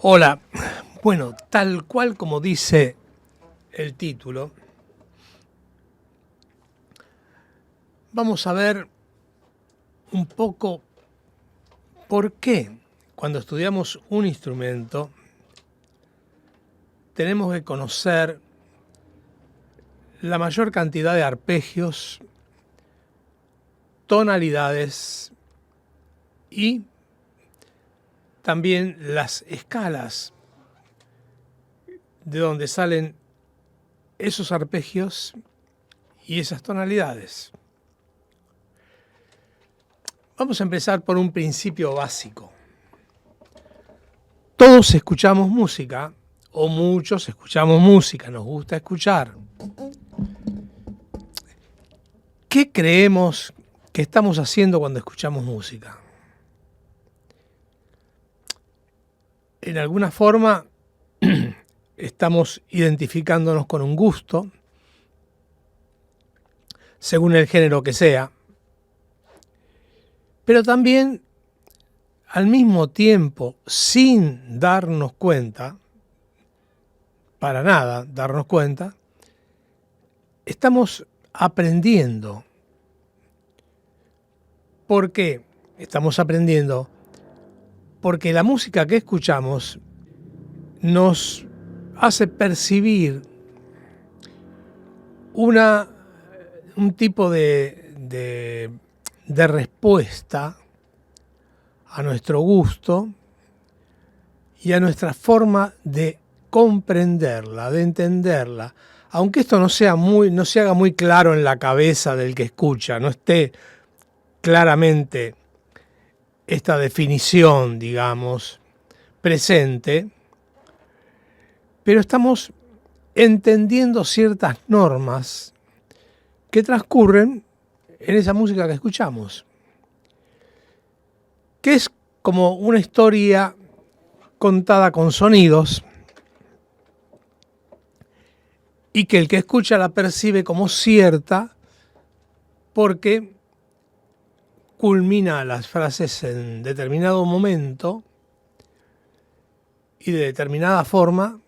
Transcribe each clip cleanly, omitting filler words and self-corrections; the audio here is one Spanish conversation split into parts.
Hola, bueno, tal cual como dice el título, vamos a ver un poco por qué cuando estudiamos un instrumento tenemos que conocer la mayor cantidad de arpegios, tonalidades y también las escalas de donde salen esos arpegios y esas tonalidades. Vamos a empezar por un principio básico. Todos escuchamos música, o muchos escuchamos música, nos gusta escuchar. ¿Qué creemos que estamos haciendo cuando escuchamos música? En alguna forma estamos identificándonos con un gusto, según el género que sea, pero también al mismo tiempo, sin darnos cuenta, para nada darnos cuenta, estamos aprendiendo. ¿Por qué estamos aprendiendo? Porque la música que escuchamos nos hace percibir un tipo de respuesta a nuestro gusto y a nuestra forma de comprenderla, de entenderla. Aunque esto no se haga muy claro en la cabeza del que escucha, no esté claramente esta definición, digamos, presente, pero estamos entendiendo ciertas normas que transcurren en esa música que escuchamos, que es como una historia contada con sonidos y que el que escucha la percibe como cierta porque culmina las frases en determinado momento y de determinada forma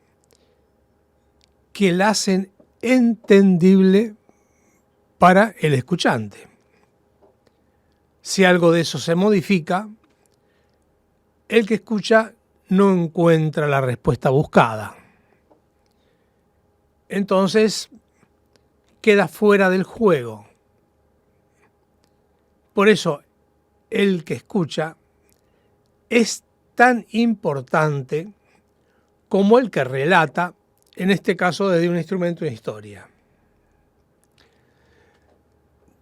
que la hacen entendible para el escuchante. Si algo de eso se modifica, el que escucha no encuentra la respuesta buscada. Entonces queda fuera del juego. Por eso el que escucha es tan importante como el que relata, en este caso desde un instrumento de historia.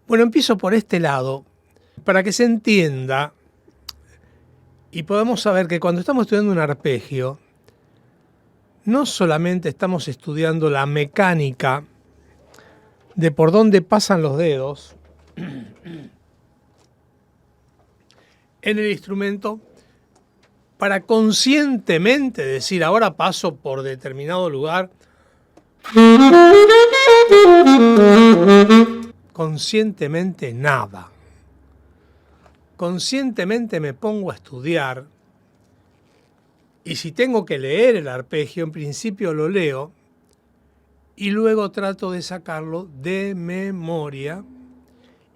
Bueno, empiezo por este lado para que se entienda y podamos saber que cuando estamos estudiando un arpegio, no solamente estamos estudiando la mecánica de por dónde pasan los dedos en el instrumento para conscientemente decir ahora paso por determinado lugar. Conscientemente nada. Conscientemente me pongo a estudiar y si tengo que leer el arpegio, en principio lo leo y luego trato de sacarlo de memoria.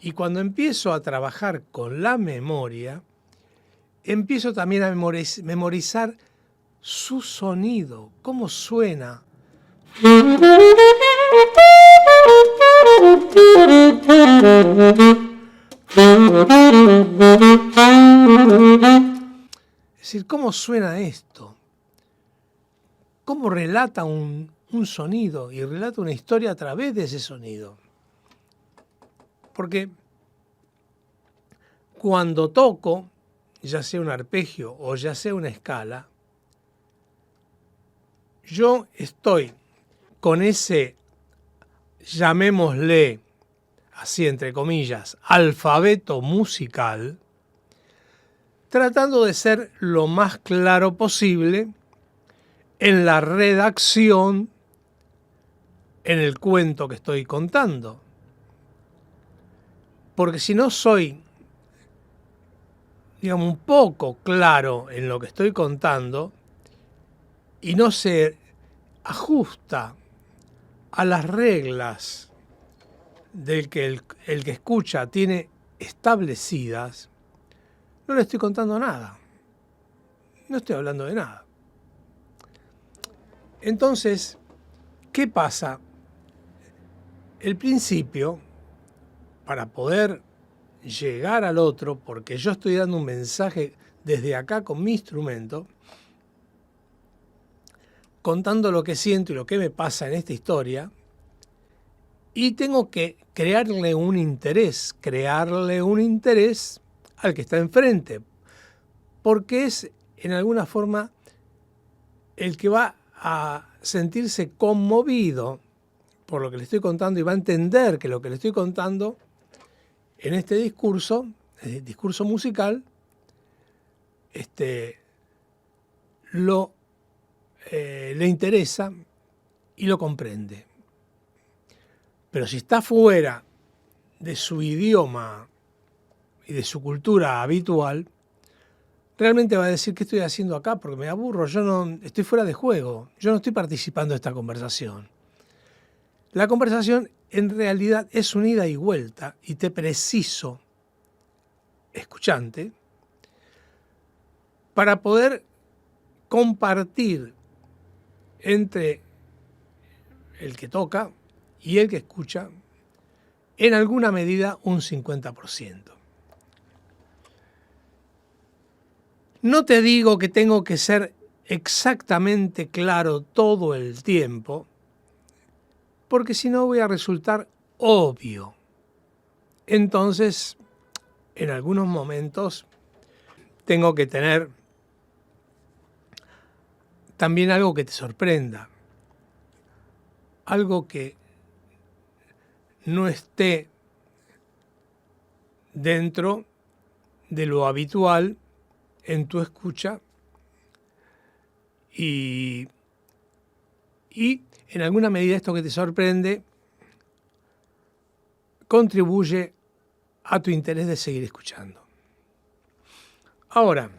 Y cuando empiezo a trabajar con la memoria, empiezo también a memorizar su sonido, cómo suena. Es decir, cómo suena esto, cómo relata un sonido y relata una historia a través de ese sonido. Porque cuando toco, ya sea un arpegio o ya sea una escala, yo estoy con ese, llamémosle, así entre comillas, alfabeto musical, tratando de ser lo más claro posible en la redacción, en el cuento que estoy contando. Porque si no soy, digamos, un poco claro en lo que estoy contando, y no se ajusta a las reglas del que el que escucha tiene establecidas, no le estoy contando nada. No estoy hablando de nada. Entonces, ¿qué pasa? El principio, para poder llegar al otro, porque yo estoy dando un mensaje desde acá con mi instrumento, contando lo que siento y lo que me pasa en esta historia, y tengo que crearle un interés al que está enfrente, porque es en alguna forma el que va a sentirse conmovido por lo que le estoy contando y va a entender que lo que le estoy contando en este discurso, el discurso musical, le interesa y lo comprende. Pero si está fuera de su idioma y de su cultura habitual, realmente va a decir: ¿qué estoy haciendo acá? Porque me aburro, yo no estoy fuera de juego, yo no estoy participando de esta conversación. La conversación en realidad es un ida y vuelta y te preciso, escuchante, para poder compartir entre el que toca y el que escucha en alguna medida un 50%. No te digo que tengo que ser exactamente claro todo el tiempo, porque si no voy a resultar obvio. Entonces, en algunos momentos tengo que tener también algo que te sorprenda, algo que no esté dentro de lo habitual en tu escucha y en alguna medida esto que te sorprende contribuye a tu interés de seguir escuchando. Ahora,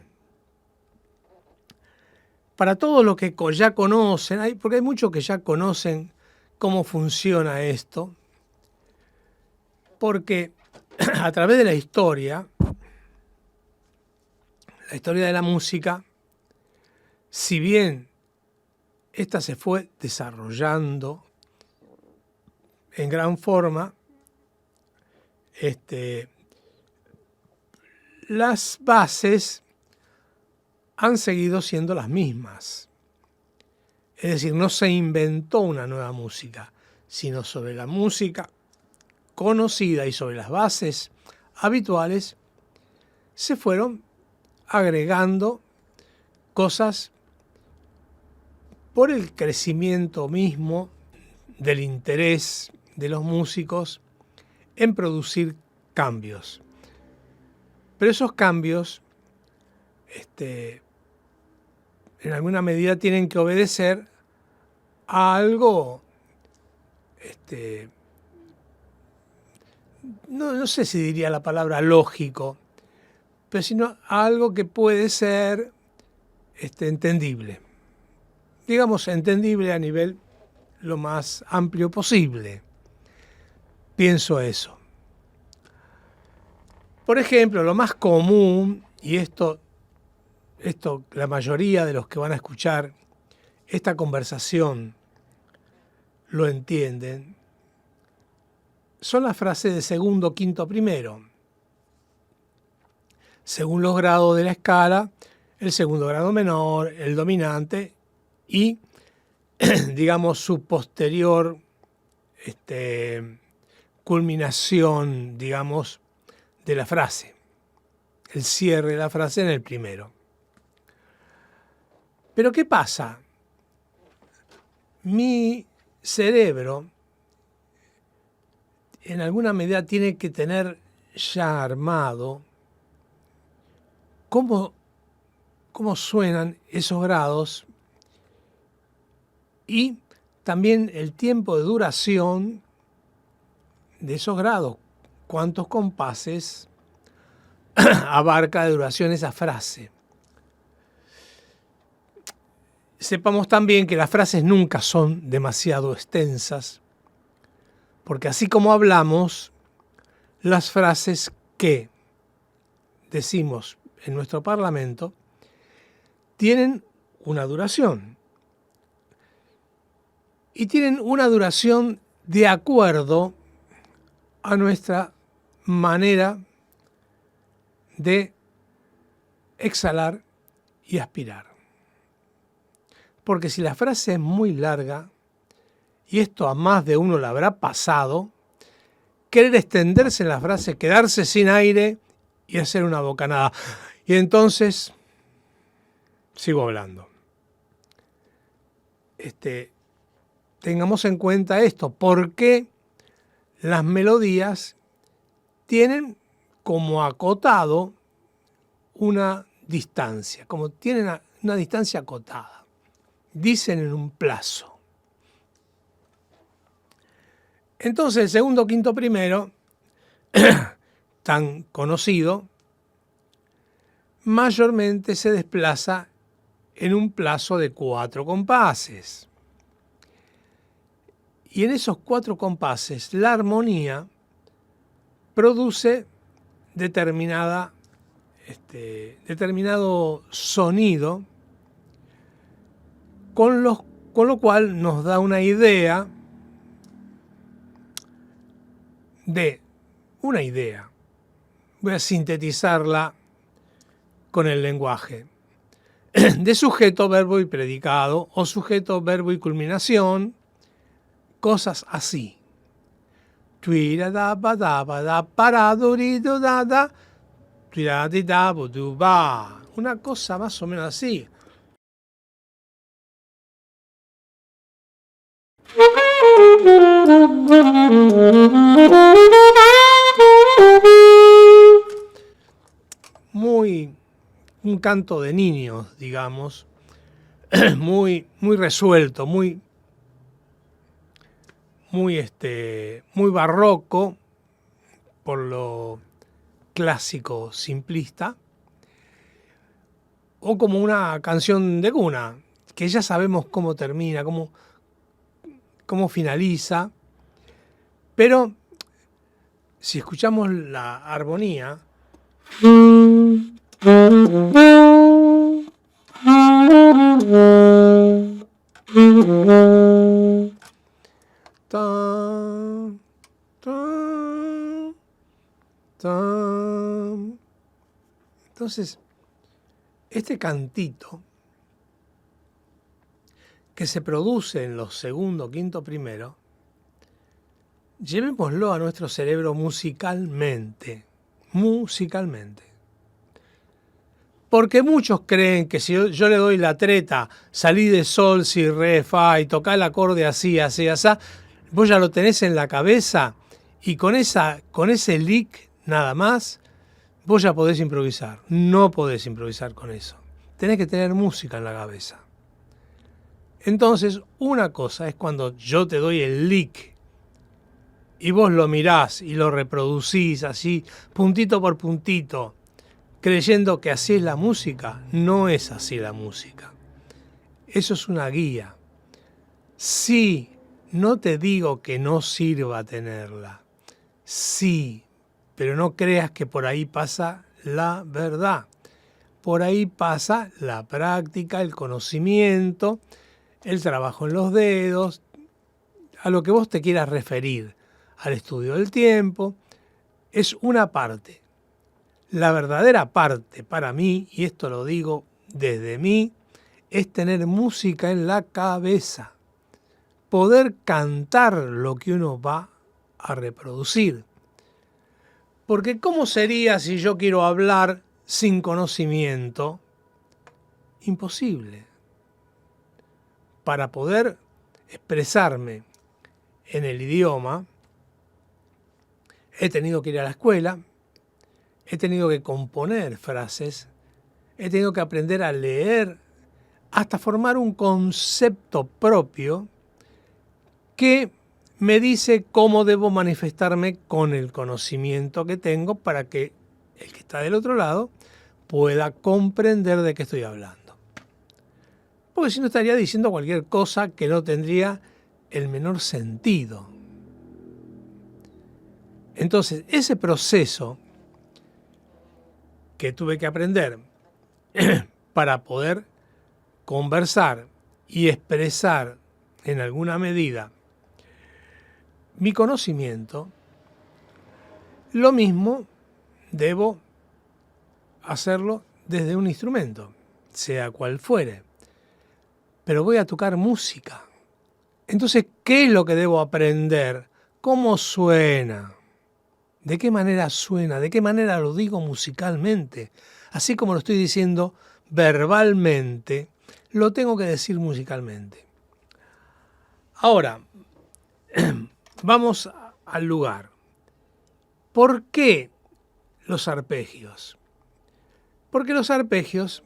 para todos los que ya conocen, porque hay muchos que ya conocen cómo funciona esto, porque a través de la historia de la música, si bien esta se fue desarrollando en gran forma, las bases han seguido siendo las mismas. Es decir, no se inventó una nueva música, sino sobre la música conocida y sobre las bases habituales se fueron agregando cosas por el crecimiento mismo del interés de los músicos en producir cambios. Pero esos cambios, en alguna medida tienen que obedecer a algo, no sé si diría la palabra lógico, pero sino a algo que puede ser entendible. Digamos, entendible a nivel lo más amplio posible. Pienso eso. Por ejemplo, lo más común, y esto la mayoría de los que van a escuchar esta conversación lo entienden, son las frases de segundo, quinto, primero. Según los grados de la escala, el segundo grado menor, el dominante y, digamos, su posterior culminación, digamos, de la frase. El cierre de la frase en el primero. Pero ¿qué pasa? Mi cerebro, en alguna medida, tiene que tener ya armado cómo suenan esos grados y también el tiempo de duración de esos grados, cuántos compases abarca de duración esa frase. Sepamos también que las frases nunca son demasiado extensas, porque así como hablamos, las frases que decimos en nuestro Parlamento tienen una duración. Y tienen una duración de acuerdo a nuestra manera de exhalar y aspirar. Porque si la frase es muy larga, y esto a más de uno le habrá pasado, querer extenderse en la frase, quedarse sin aire y hacer una bocanada. Y entonces sigo hablando. Tengamos en cuenta esto, porque las melodías tienen como acotado una distancia, como tienen una distancia acotada. Dicen en un plazo. Entonces el segundo, quinto, primero, tan conocido, mayormente se desplaza en un plazo de 4 compases. Y en esos 4 compases la armonía produce determinado sonido, con lo cual nos da una idea. Voy a sintetizarla con el lenguaje. De sujeto, verbo y predicado, o sujeto, verbo y culminación, cosas así. Una cosa más o menos así. Un canto de niños, digamos, muy resuelto, muy barroco, por lo clásico simplista, o como una canción de cuna, que ya sabemos cómo termina, cómo finaliza, pero si escuchamos la armonía, entonces este cantito que se produce en los segundo, quinto, primero, llevémoslo a nuestro cerebro musicalmente. Porque muchos creen que si yo le doy la treta, salí de sol, si, re, fa, y tocá el acorde así, así, así, vos ya lo tenés en la cabeza y con ese lick nada más, vos ya podés improvisar. No podés improvisar con eso. Tenés que tener música en la cabeza. Entonces, una cosa es cuando yo te doy el lick y vos lo mirás y lo reproducís así, puntito por puntito, creyendo que así es la música. No es así la música. Eso es una guía. Sí, no te digo que no sirva tenerla. Sí, pero no creas que por ahí pasa la verdad. Por ahí pasa la práctica, el conocimiento, el trabajo en los dedos, a lo que vos te quieras referir, al estudio del tiempo, es una parte. La verdadera parte para mí, y esto lo digo desde mí, es tener música en la cabeza, poder cantar lo que uno va a reproducir. Porque ¿cómo sería si yo quiero hablar sin conocimiento? Imposible. Para poder expresarme en el idioma, he tenido que ir a la escuela, he tenido que componer frases, he tenido que aprender a leer, hasta formar un concepto propio que me dice cómo debo manifestarme con el conocimiento que tengo para que el que está del otro lado pueda comprender de qué estoy hablando. porque si no estaría diciendo cualquier cosa que no tendría el menor sentido. Entonces, ese proceso que tuve que aprender para poder conversar y expresar en alguna medida mi conocimiento, lo mismo debo hacerlo desde un instrumento, sea cual fuere. Pero voy a tocar música. Entonces, ¿qué es lo que debo aprender? ¿Cómo suena? ¿De qué manera suena? ¿De qué manera lo digo musicalmente? Así como lo estoy diciendo verbalmente, lo tengo que decir musicalmente. Ahora, vamos al lugar. ¿Por qué los arpegios? Porque los arpegios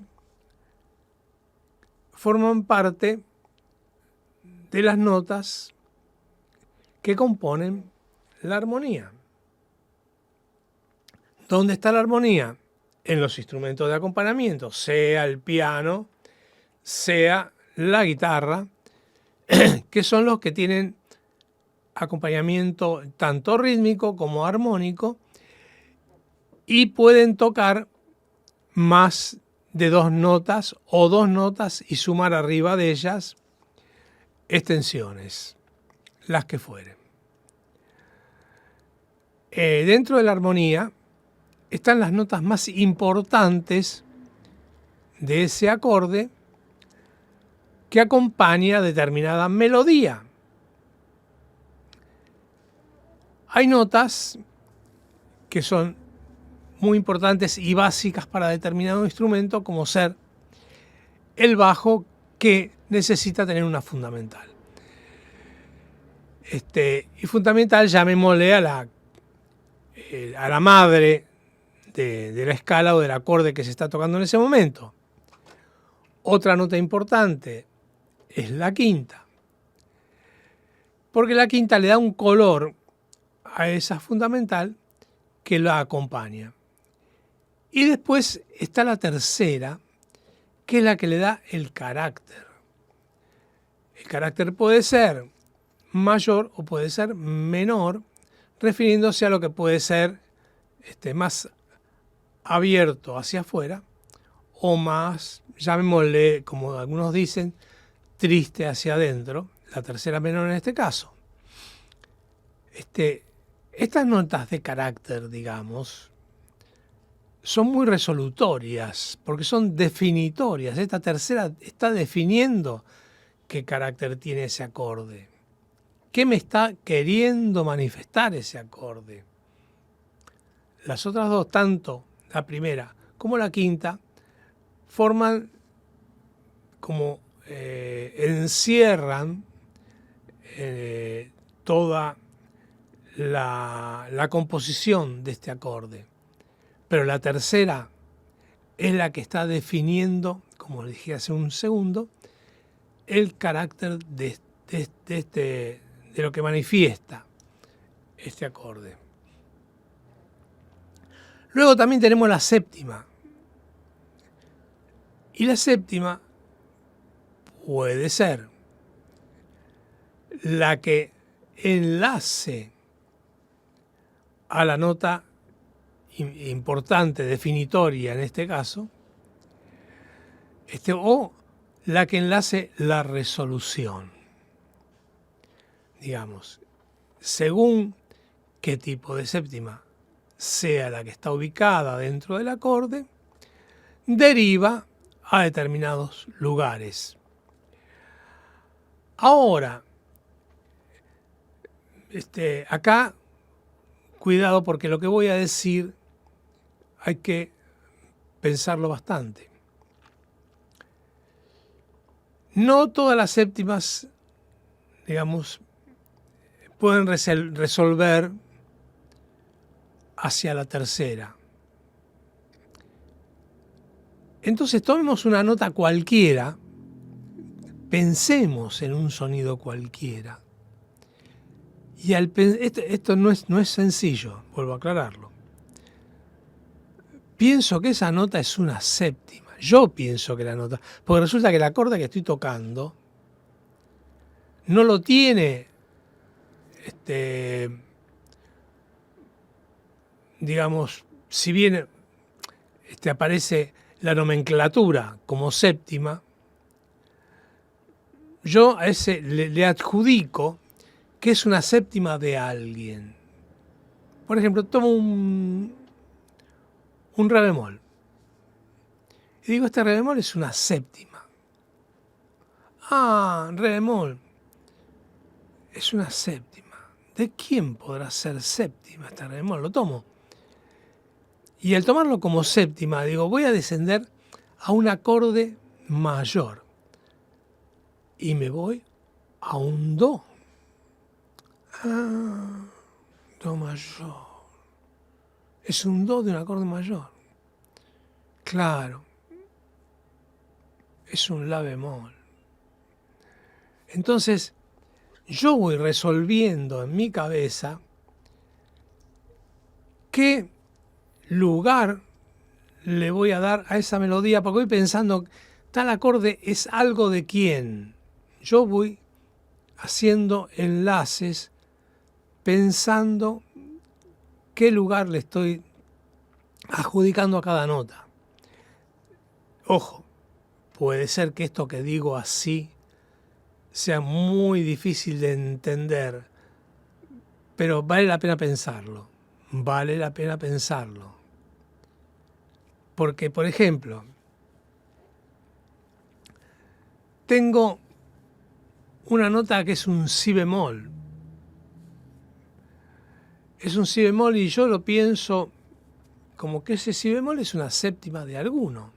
forman parte de las notas que componen la armonía. ¿Dónde está la armonía? En los instrumentos de acompañamiento, sea el piano, sea la guitarra, que son los que tienen acompañamiento tanto rítmico como armónico y pueden tocar más de 2 notas o 2 notas y sumar arriba de ellas extensiones, las que fueren. Dentro de la armonía están las notas más importantes de ese acorde que acompaña determinada melodía. Hay notas que son muy importantes y básicas para determinado instrumento, como ser el bajo, que necesita tener una fundamental. Y fundamental, llamémosle a la madre de la escala o del acorde que se está tocando en ese momento. Otra nota importante es la quinta, porque la quinta le da un color a esa fundamental que la acompaña. Y después está la tercera, que es la que le da el carácter. El carácter puede ser mayor o puede ser menor, refiriéndose a lo que puede ser más abierto hacia afuera o más, llamémosle, como algunos dicen, triste hacia adentro, la tercera menor en este caso. Estas notas de carácter, digamos, son muy resolutorias porque son definitorias. Esta tercera está definiendo qué carácter tiene ese acorde. ¿Qué me está queriendo manifestar ese acorde? Las otras dos, tanto la primera como la quinta, forman como encierran toda la composición de este acorde. Pero la tercera es la que está definiendo, como dije hace un segundo, el carácter de lo que manifiesta este acorde. Luego también tenemos la séptima. Y la séptima puede ser la que enlace a la nota importante, definitoria en este caso, o la que enlace la resolución. Digamos, según qué tipo de séptima sea la que está ubicada dentro del acorde, deriva a determinados lugares. Ahora, acá, cuidado porque lo que voy a decir hay que pensarlo bastante. No todas las séptimas, digamos, pueden resolver hacia la tercera. Entonces tomemos una nota cualquiera, pensemos en un sonido cualquiera. Y esto no es sencillo, vuelvo a aclararlo. Pienso que esa nota es una séptima. Yo pienso que la nota. Porque resulta que el acorde que estoy tocando no lo tiene, digamos, si bien aparece la nomenclatura como séptima, yo a ese le adjudico que es una séptima de alguien. Por ejemplo, tomo un re bemol. Y digo, este re bemol es una séptima. Ah, re bemol. Es una séptima. ¿De quién podrá ser séptima este re bemol? Lo tomo. Y al tomarlo como séptima, digo, voy a descender a un acorde mayor. Y me voy a un do. Ah, do mayor. Es un do de un acorde mayor. Claro. Es un la bemol. Entonces, yo voy resolviendo en mi cabeza qué lugar le voy a dar a esa melodía, porque voy pensando, tal acorde es algo de quién. Yo voy haciendo enlaces pensando qué lugar le estoy adjudicando a cada nota. Ojo, puede ser que esto que digo así sea muy difícil de entender, pero vale la pena pensarlo. Vale la pena pensarlo. Porque, por ejemplo, tengo una nota que es un si bemol. Es un si bemol y yo lo pienso como que ese si bemol es una séptima de alguno.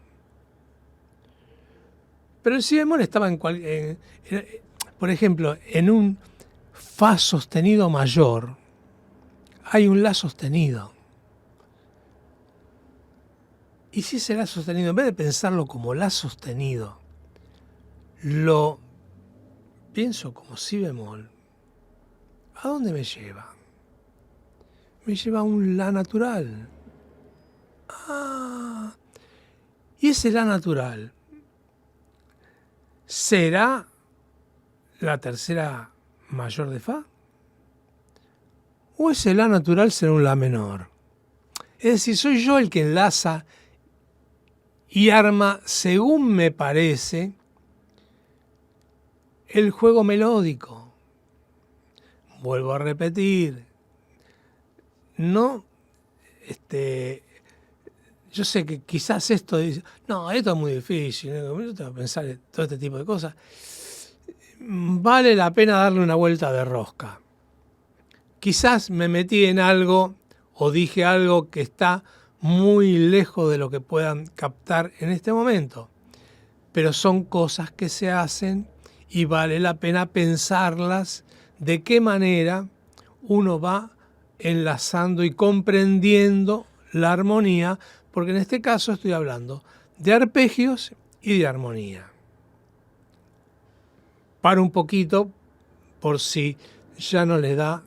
Pero el si bemol estaba por ejemplo, en un fa sostenido mayor hay un la sostenido. Y si ese la sostenido, en vez de pensarlo como la sostenido, lo pienso como si bemol, ¿a dónde me lleva? Me lleva a un la natural. Ah, y ese la natural ¿será la tercera mayor de fa? ¿O ese la natural será un la menor? Es decir, soy yo el que enlaza y arma, según me parece, el juego melódico. Vuelvo a repetir, no, yo sé que quizás esto dice, no, esto es muy difícil, yo tengo que pensar en todo este tipo de cosas. Vale la pena darle una vuelta de rosca. Quizás me metí en algo o dije algo que está muy lejos de lo que puedan captar en este momento, pero son cosas que se hacen y vale la pena pensarlas de qué manera uno va enlazando y comprendiendo la armonía, porque en este caso estoy hablando de arpegios y de armonía. Paro un poquito por si ya no les da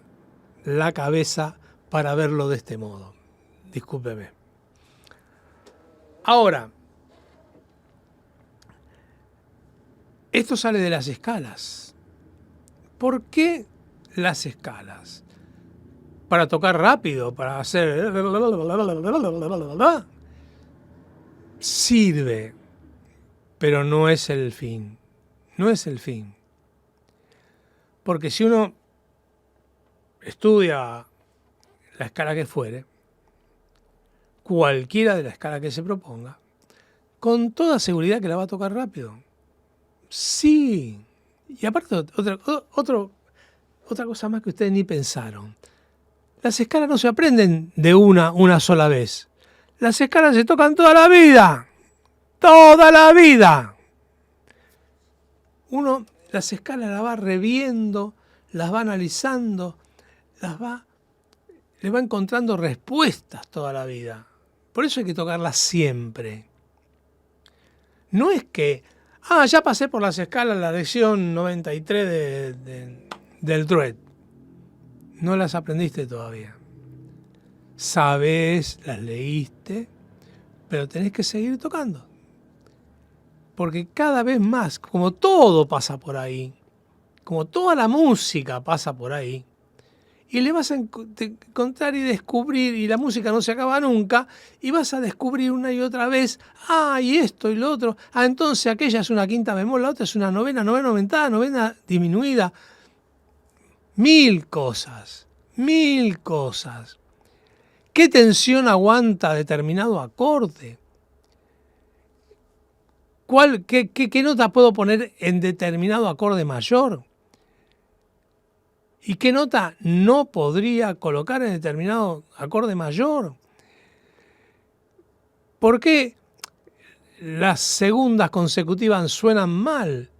la cabeza para verlo de este modo. Discúlpeme. Ahora, esto sale de las escalas. ¿Por qué las escalas? Para tocar rápido, para hacer... Sirve, pero no es el fin. No es el fin. Porque si uno estudia la escala que fuere, cualquiera de la escala que se proponga, con toda seguridad que la va a tocar rápido. Sí. Y aparte, otra cosa más que ustedes ni pensaron. Las escalas no se aprenden de una sola vez. Las escalas se tocan toda la vida. ¡Toda la vida! Uno las escalas las va reviendo, las va analizando, le va encontrando respuestas toda la vida. Por eso hay que tocarlas siempre. No es que, ya pasé por las escalas, la lección 93 del Druid. No las aprendiste todavía. Sabes, las leíste, pero tenés que seguir tocando. porque cada vez más, como todo pasa por ahí, como toda la música pasa por ahí, y le vas a encontrar y descubrir, y la música no se acaba nunca, y vas a descubrir una y otra vez, y esto y lo otro, entonces aquella es una quinta bemol, la otra es una novena, novena aumentada, novena disminuida, mil cosas. ¿Qué tensión aguanta determinado acorde? ¿Qué nota puedo poner en determinado acorde mayor? ¿Y qué nota no podría colocar en determinado acorde mayor? ¿Por qué las segundas consecutivas suenan mal?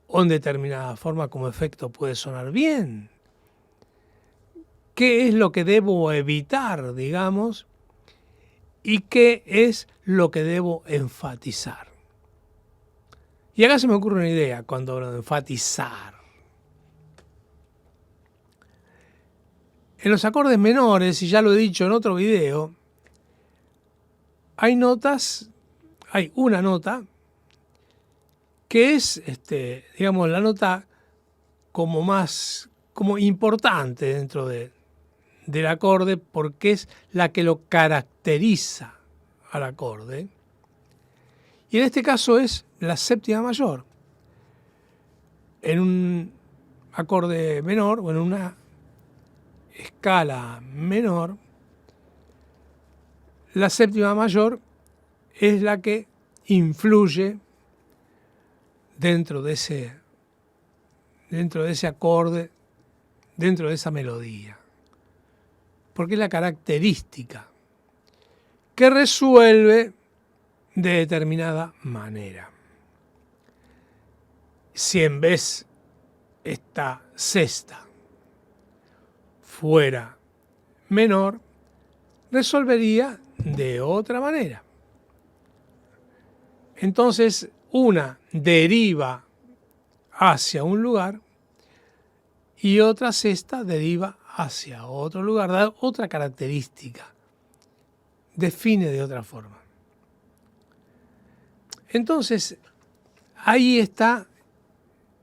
O en determinada forma como efecto puede sonar bien. ¿Qué es lo que debo evitar, digamos? ¿Y qué es lo que debo enfatizar? Y acá se me ocurre una idea cuando hablo de enfatizar. En los acordes menores, y ya lo he dicho en otro video, hay una nota que es, digamos, la nota como importante dentro del acorde, porque es la que lo caracteriza al acorde. Y en este caso es la séptima mayor. En un acorde menor o en una escala menor, la séptima mayor es la que influye dentro de ese acorde, dentro de esa melodía. Porque es la característica que resuelve de determinada manera. Si en vez esta sexta fuera menor, resolvería de otra manera. Entonces, una deriva hacia un lugar y otra sexta deriva hacia otro lugar, da otra característica, define de otra forma. Entonces, ahí está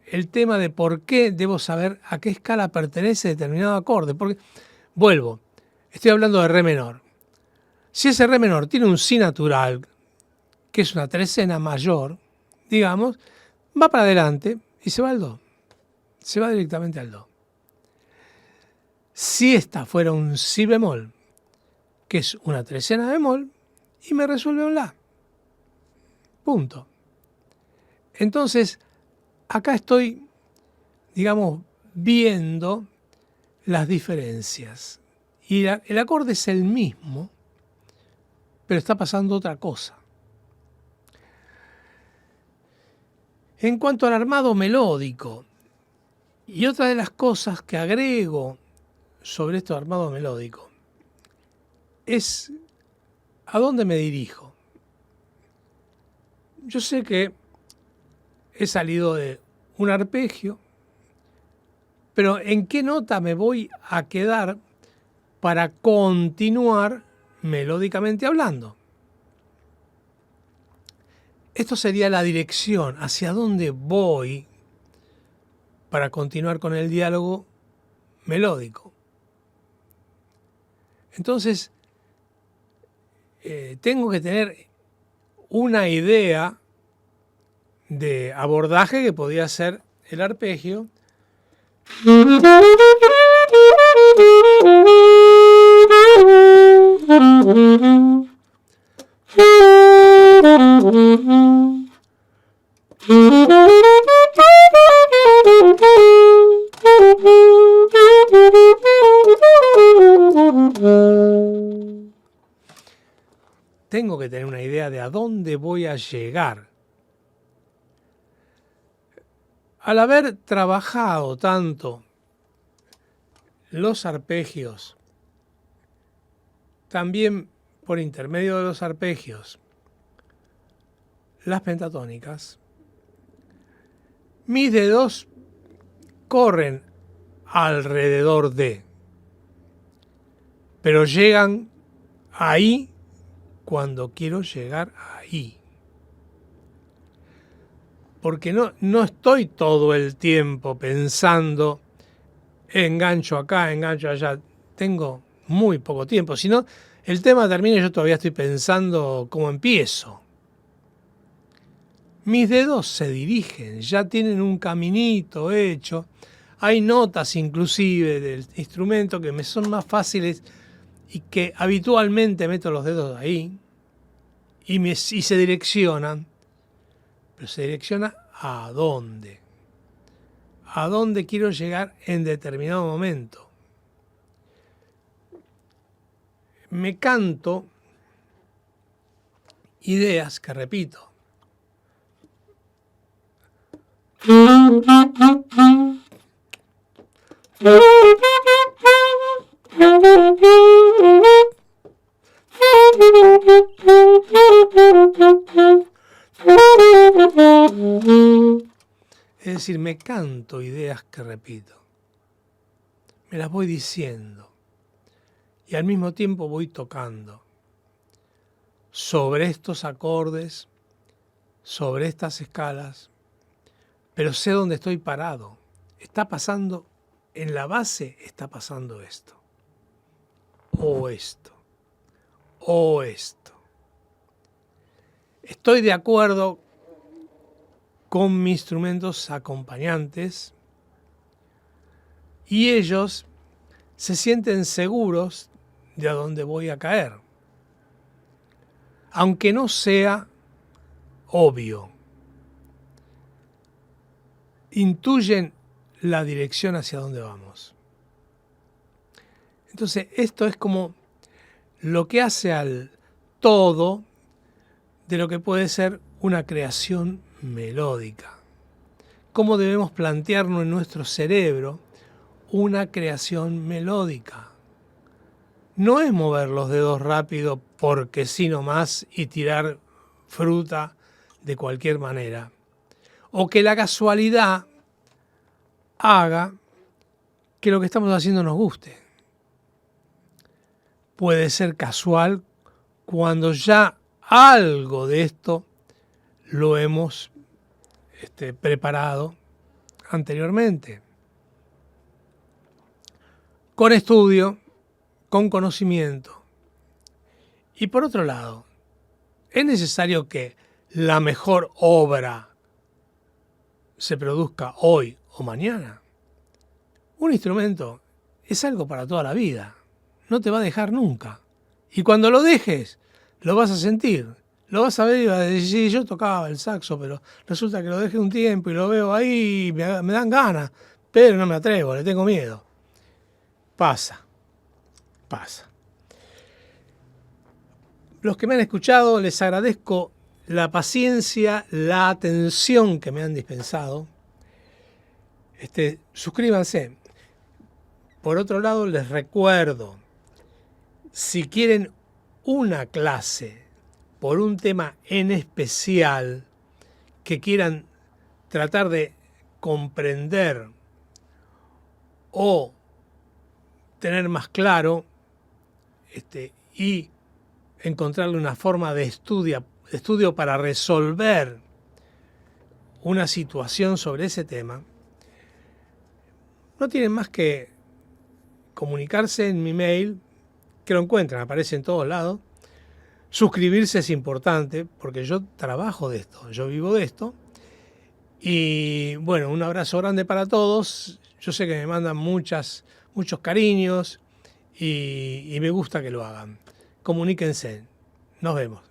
el tema de por qué debo saber a qué escala pertenece determinado acorde. Porque, vuelvo, estoy hablando de re menor. Si ese re menor tiene un si natural, que es una trecena mayor, digamos, va para adelante y se va al do. Se va directamente al do. Si esta fuera un si bemol, que es una trecena bemol, y me resuelve un la. Punto. Entonces, acá estoy, digamos, viendo las diferencias. Y el acorde es el mismo, pero está pasando otra cosa. En cuanto al armado melódico, y otra de las cosas que agrego sobre esto de armado melódico, es a dónde me dirijo. Yo sé que he salido de un arpegio, pero ¿en qué nota me voy a quedar para continuar melódicamente hablando? Esto sería la dirección, hacia dónde voy para continuar con el diálogo melódico. Entonces, tengo que tener una idea de abordaje que podría ser el arpegio. Tengo que tener una idea de a dónde voy a llegar. Al haber trabajado tanto los arpegios, también por intermedio de los arpegios, las pentatónicas, mis dedos corren alrededor de, pero llegan ahí cuando quiero llegar ahí. porque no estoy todo el tiempo pensando, engancho acá, engancho allá. Tengo muy poco tiempo. Si no, el tema termina y yo todavía estoy pensando cómo empiezo. Mis dedos se dirigen, ya tienen un caminito hecho. Hay notas inclusive del instrumento que me son más fáciles y que habitualmente meto los dedos ahí y se direccionan. Pero se direcciona a dónde. A dónde quiero llegar en determinado momento. Me canto ideas que repito. Es decir, me canto ideas que repito. Me las voy diciendo. Y al mismo tiempo voy tocando sobre estos acordes, sobre estas escalas, pero sé dónde estoy parado. Está pasando, en la base está pasando esto, o esto, o esto. Estoy de acuerdo con mis instrumentos acompañantes y ellos se sienten seguros de a dónde voy a caer, aunque no sea obvio. Intuyen la dirección hacia dónde vamos. Entonces, esto es como lo que hace al todo de lo que puede ser una creación melódica. Cómo debemos plantearnos en nuestro cerebro una creación melódica. No es mover los dedos rápido porque sí nomás y tirar fruta de cualquier manera. O que la casualidad haga que lo que estamos haciendo nos guste. Puede ser casual cuando ya algo de esto lo hemos preparado anteriormente. Con estudio, con conocimiento. Y por otro lado, es necesario que la mejor obra se produzca hoy o mañana. Un instrumento es algo para toda la vida, no te va a dejar nunca. Y cuando lo dejes, lo vas a sentir, lo vas a ver y vas a decir, sí, yo tocaba el saxo, pero resulta que lo dejé un tiempo y lo veo ahí y me dan ganas, pero no me atrevo, le tengo miedo. Pasa. Los que me han escuchado, les agradezco la paciencia, la atención que me han dispensado. Suscríbanse. Por otro lado, les recuerdo, si quieren una clase por un tema en especial que quieran tratar de comprender o tener más claro y encontrarle una forma de estudio para resolver una situación sobre ese tema, no tienen más que comunicarse en mi mail, que lo encuentran, aparece en todos lados. Suscribirse es importante porque yo trabajo de esto, yo vivo de esto. Y bueno, un abrazo grande para todos. Yo sé que me mandan muchos cariños y me gusta que lo hagan. Comuníquense. Nos vemos.